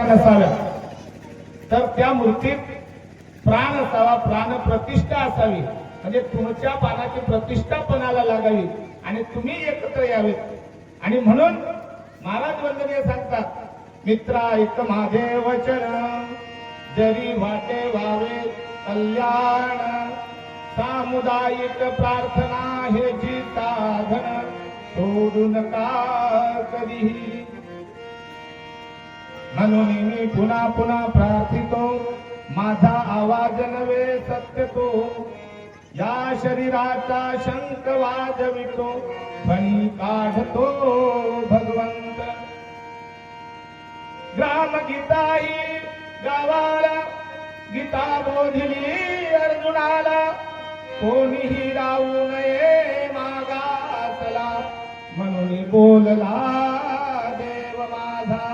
नसाव्या तर त्या मूर्तीत प्राण असावा, प्राण प्रतिष्ठा असावी, म्हणजे तुमच्या पानाची प्रतिष्ठा पणाला लागावी आणि तुम्ही एकत्र यावेत। आणि म्हणून महाराज वंदनीय सांगतात, मित्रा ऐक माझे वचन, जरी वाटे व्हावे कल्याण, सामुदायिक प्रार्थना हेची साधन, सोडू नका कधीही। म्हणून मी पुन्हा पुन्हा प्रार्थितो, माझा आवाज नव्हे सत्य तो, या शरीराचा शंख वाजवितो, फणी काढतो भगवंत। ग्राम गीता ही गावाला, गीता बोधिली अर्जुनाला, कोणीही राहू नये मागासला, म्हणून बोलला देव माझा।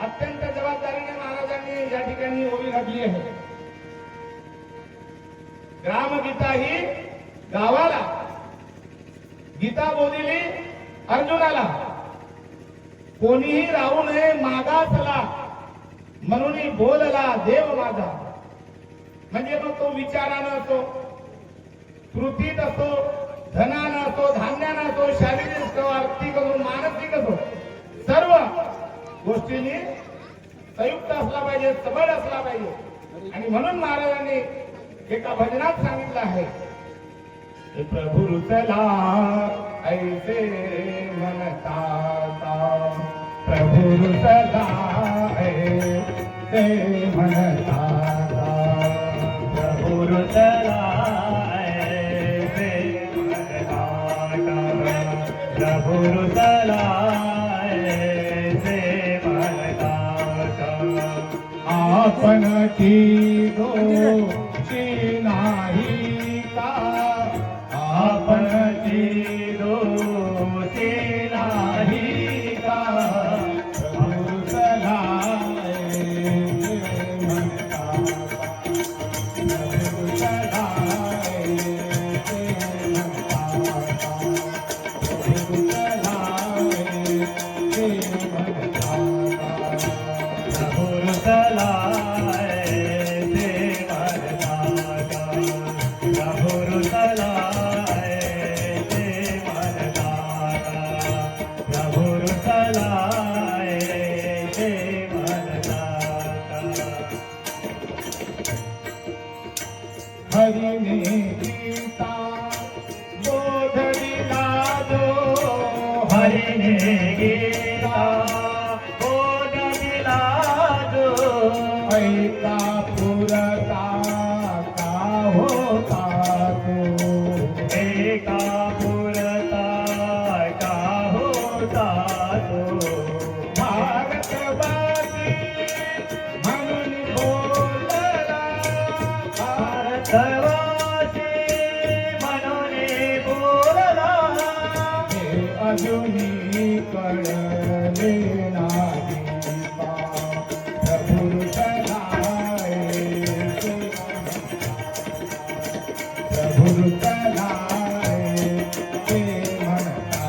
अत्यंत जबाबदारीने महाराजांनी या ठिकाणी ओवी घातली आहे। ग्रामगीता ही गावाला, गीता बोधिली अर्जुनाला, कोणीही राहू नये मागासला, म्हणून बोलला देव माझा। म्हणजे मग तो विचारानं असो, कृतीत असो, धनानं असो, धान्यानं असो, शारीरिक असो, आर्थिक असो, मानसिक असो, सर्व गोष्टींनी संयुक्त असला पाहिजे, सबळ असला पाहिजे। आणि म्हणून महाराजांनी एका भजनात सांगितलं आहे, प्रभु रुचला ऐसे मनता, प्रभु रुचला ऐसे मनता, प्रभु रुचला ऐसे मनता, प्रभु रुचला आपण की दोषी नाही का, आपण की दोषी नाही का, प्रभु चला म्हणता, प्रभु चला हरिने गीता बोध दिला जो, हरिने गीता बोध दिला जो, ऐका पुरता का होता तो, एका पुरता का होता तो, भारतवासी म्हणून बोलला, भारतवासी म्हणून बोलला, हे अजूनही कळले नाही बा, प्रभु चला प्रभु चला ते म्हणता,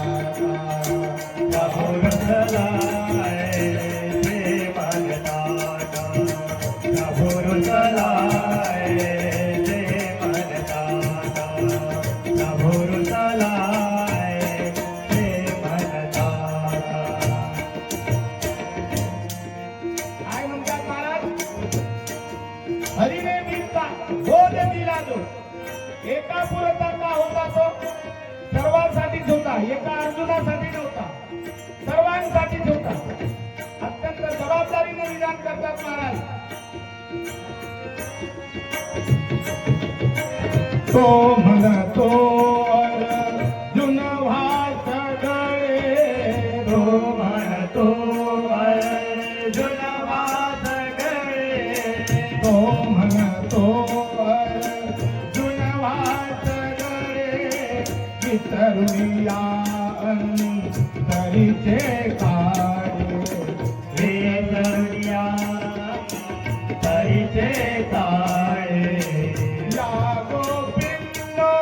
प्रभु चला ते म्हणता, प्रभु चला हरिने गीता बोध दिला जो, एका पुरता का होता तो, सर्वांसाठीच होता, एका अर्जुनासाठी नव्हता, सर्वांसाठीच होता। अत्यंत जबाबदारीने विधान करतात महाराज। तो म्हणतो अर्जुन व्हास गळे, तो म्हणतो अर्जुन व्हास गळे, तो म्हणतो अर्जुन व्हास गळे, विसरुया अंतरीचे काळे, विसरुया अंतरीचे काळे, या गोपिंनो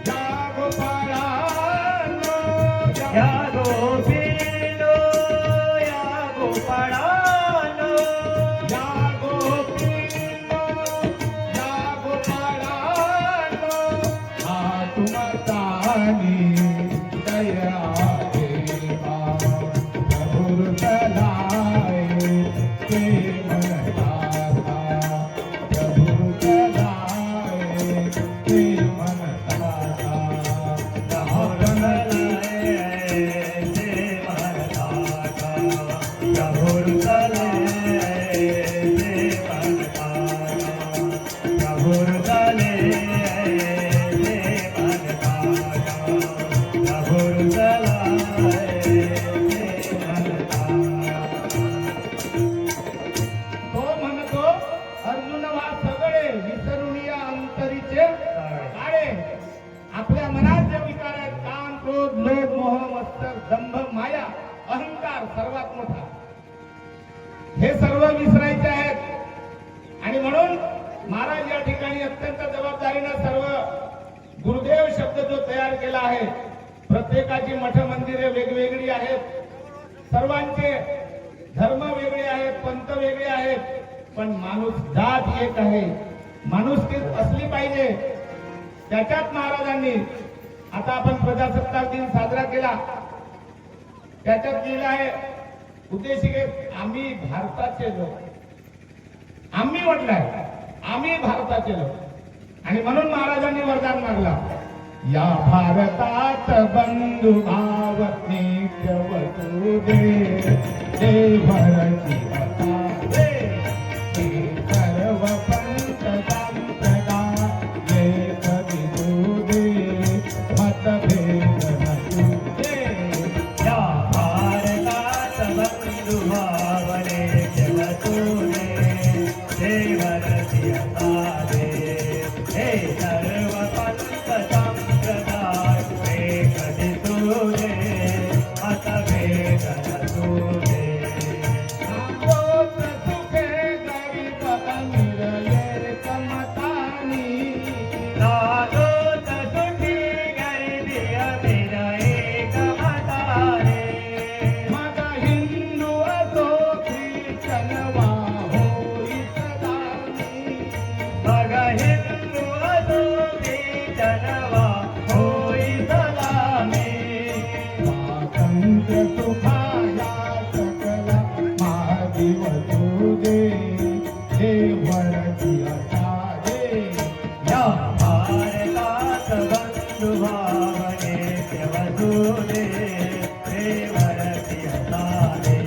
या गोपाळांनो, या गोपिंनो या गोपाळांनो, आपल्या मनात जे विकार आहेत, काम, क्रोध, लोभ, मोह, मत्सर, दंभ, माया, अहंकार सर्वात मोठा, हे सर्व विसरायचे आहेत. आणि म्हणून महाराज या ठिकाणी अत्यंत जबाबदारीनं सर्व गुरुदेव शब्द जो तयार केला आहे, प्रत्येकाची मठ मंदिरे वेगवेगळी आहेत, सर्वांचे धर्म वेगळे आहेत, पंथ वेगळे आहेत, पण माणूस जात एक आहे. माणुसकी असली पाहिजे. त्याच्यात महाराजांनी आता आपण प्रजासत्ताक दिन साजरा केला, त्याच्यात लिहिलं आहे उद्देशिकेत, आम्ही भारताचे लोक. आम्ही म्हटलंय, आम्ही भारताचे लोक. आणि म्हणून महाराजांनी वरदान मागला, या भारतात बंधु भाव नित्य वसू दे, देवरची कथा दे, हे सर्व पंथ संप्रदाय एक विसू दे, मतभेद नसू दे. या भारतात बंधु भाव नित्य वसू दे, देवरची कथा दे, हे सर्व पंथ संप्रदाय एक विसू दे, मतभेद नसू दे. आम्रोत सुखे गरीब अमीर एक मतानी, नालोत सुखी गरिबी अमीर एक मताने, मग हिंदू असो ख्रिश्चन वा होई सदानी. मग हिंदू असो ख्रिश्चन वा होई सलामी. स्वातंत्र्य सुखाया सकला माझी वसू दे, देवरची आशा दे. या भारतात बंधु भाव नित्य वसू दे, देवरची कथा दे,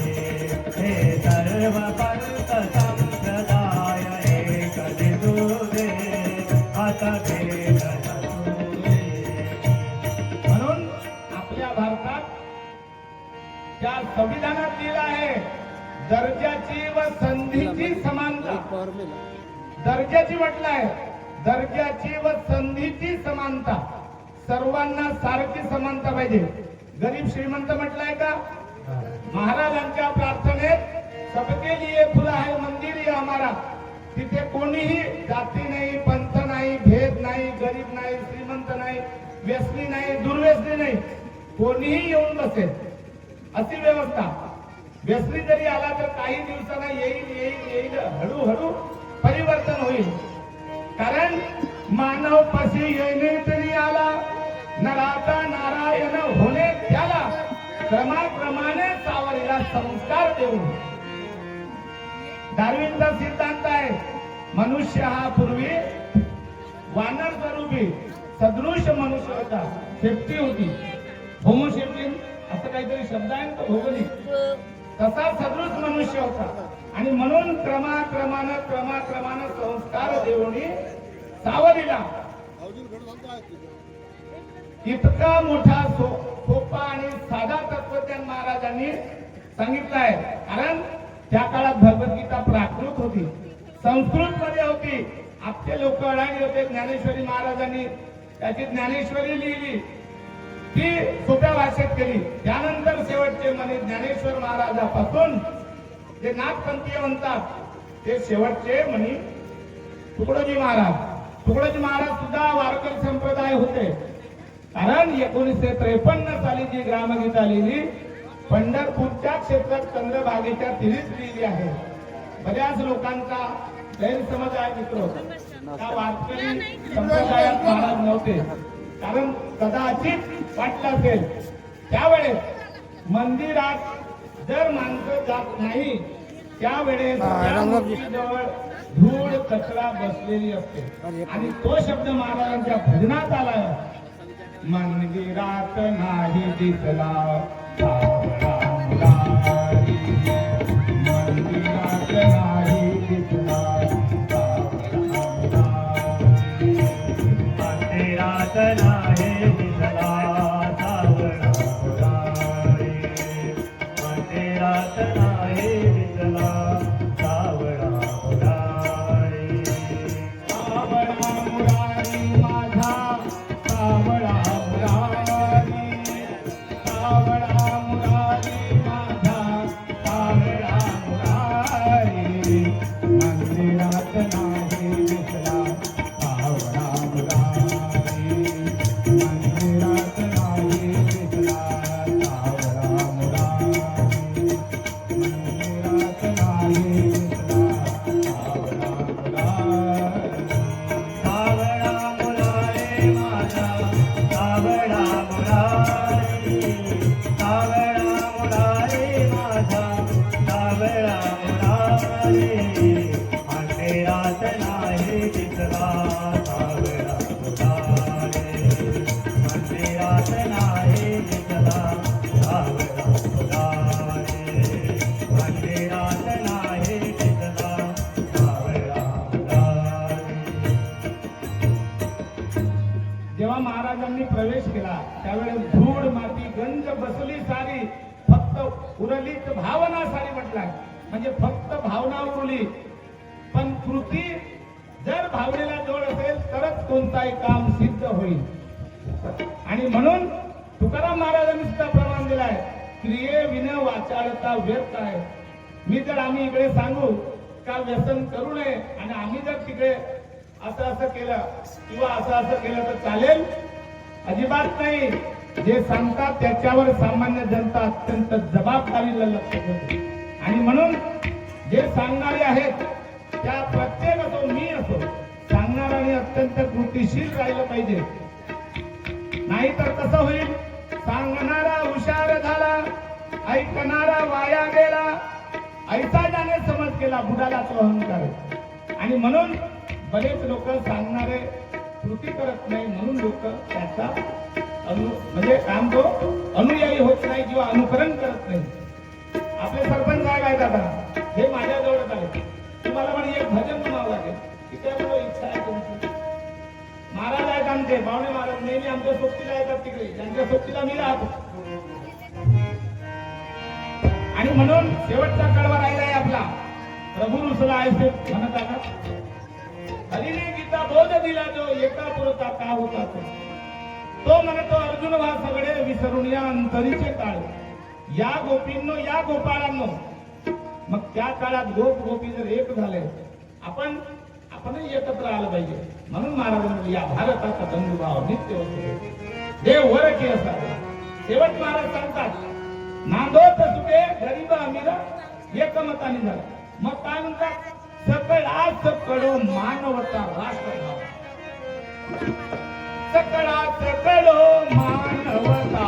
हे सर्व पंथ संप्रदाय एक दिसू दे, मतभेद नसू दे. म्हणून आपल्या भारतात त्या संविधानात लिहिलं आहे, दर्जाची व संधीची समानता. दर्जाची म्हटलंय, दर्जाची व संधीची समानता. सर्वांना सारखी समानता पाहिजे. गरीब श्रीमंत म्हटलंय का? महाराजांच्या प्रार्थनेत सबके लिए खुला है मंदिर ये हमारा. तिथे कोणीही जाती नाही, पंथ नाही, भेद नाही, गरीब नाही, श्रीमंत नाही, व्यसनी नाही, दुर्व्यसनी नाही, कोणीही येऊन बसेल अशी व्यवस्था. व्यसनी जरी आला तर काही दिवसांना येईल येईल येईल, हळूहळू परिवर्तन होईल. कारण मानव पशी येणे तरी आला, नराता नारायण होणे त्याला, क्रमाक्रमाने सावरीला संस्कार देऊन. डार्विनचा सिद्धांत आहे, मनुष्य हा पूर्वी वानर स्वरूपी सदृश मनुष्य होता, सेफ्टी होती, होमोसेप्टियन असं काहीतरी शब्द आहे ना भौगोलिक, तसा सदृश मनुष्य होता. आणि म्हणून क्रमाक्रमानं संस्कार देऊन सावरीला इतका मोठा सोपा आणि साधा तत्वज्ञान महाराजांनी सांगितलं आहे. कारण त्या काळात भगवद्गीता प्राकृत होती, संस्कृत मध्ये होती. आपले लोक अडाणी होते. ज्ञानेश्वरी महाराजांनी त्याची ज्ञानेश्वरी लिहिली, ती सोप्या भाषेत केली. त्यानंतर शेवटचे म्हणे ज्ञानेश्वर महाराजापासून जे नागपंथीय म्हणतात ते शेवटचे म्हणे तुकडोजी महाराज. तुकडोजी महाराज सुद्धा वारकरी संप्रदाय होते. कारण 1953 साली जी ग्रामगीता लिहिली, पंढरपूरच्या क्षेत्रात चंद्रभागेच्या तिरीच लिहिली आहे. बऱ्याच लोकांचा गैरसमज आहे मित्र, त्या वारकरी संप्रदायात महाराज नव्हते. कारण कदाचित वाटलं असेल त्यावेळेस मंदिरात जर माणसं जात नाही त्यावेळेस त्या मूर्तीजवळ धूळ कचरा बसलेली असते. आणि तो शब्द महाराजांच्या भजनात आला, मंदिरात नाही दिसला सावळा मुरारी, मुरारे अंधेरात नाही दिसला सावळा मुरारे अंधेरात नाही दिसला सावळा मुरारे अंधेरात नाही दिसला सावळा मुरारे. जेव्हा महाराजांनी प्रवेश केला त्यावेळेस धूळ माती गंज बसली सारी, फक्त उरलीच भावना सारी म्हटलाय. म्हणजे फक्त भावना उरली, पण कृती जर भावनेला जोड असेल तरच कोणताही काम सिद्ध होईल. आणि म्हणून तुकाराम महाराजांनी सुद्धा प्रमाण दिलाय, क्रिये विन वाचाळता व्यर्थ आहे. आम्ही इकडे सांगू का व्यसन करू नये आणि आम्ही जर तिकडे असं असं केलं किंवा असं केलं तर चालेल, अजिबात नाही. जे सांगतात त्याच्यावर सामान्य जनता अत्यंत जबाबदारीला लक्ष देते. आणि म्हणून जे सांगणारे आहेत त्या प्रत्येक असो मी असो सांगणाऱ्याने अत्यंत कृतीशील राहिलं पाहिजे. नाहीतर कसं होईल, सांगणारा हुशार झाला, ऐकणारा वाया गेला, ऐसा जाणे समज केला, बुडाला तो अहंकार. आणि म्हणून बरेच लोक सांगणारे कृती करत नाही, म्हणून लोक त्याचा म्हणजे काम तो अनुयायी होत नाही किंवा अनुकरण करत नाही. आपले सरपंच साहेब आहेत आता, हे माझ्या जवळ आले, तुम्हाला पण एक भजन म्हणावं लागेल की त्यामुळे इच्छा आहे तुमची. महाराज आहेत आमचे पाहुणे महाराज, नेहमी आमच्या सोबतीला येतात तिकडे, त्यांच्या सोबतीला मी राहतो. आणि म्हणून शेवटचा कडवा राहिलाय आपला, प्रभू रुसला आहे म्हणत आला, हरीने गीता बोध दिला जो एका पुरता का होता तो म्हणतो अर्जुन वा सगळे विसरून या अंतरीचे काळ. या गोपींनो या गोपाळांनो, मग त्या काळात गोप गोपी जर एक झाले, आपणही एकत्र आलं पाहिजे. म्हणून महाराजांनी या भारताचा बंधुभाव नित्य होतो, देव वर की असावे. शेवट महाराज सांगतात, नांदोत सुखे गरीब अमीर एकमताने झाला. मग काय म्हणतात, सकळाच कडो मानवता राष्ट्र सकळाच कडो मानवता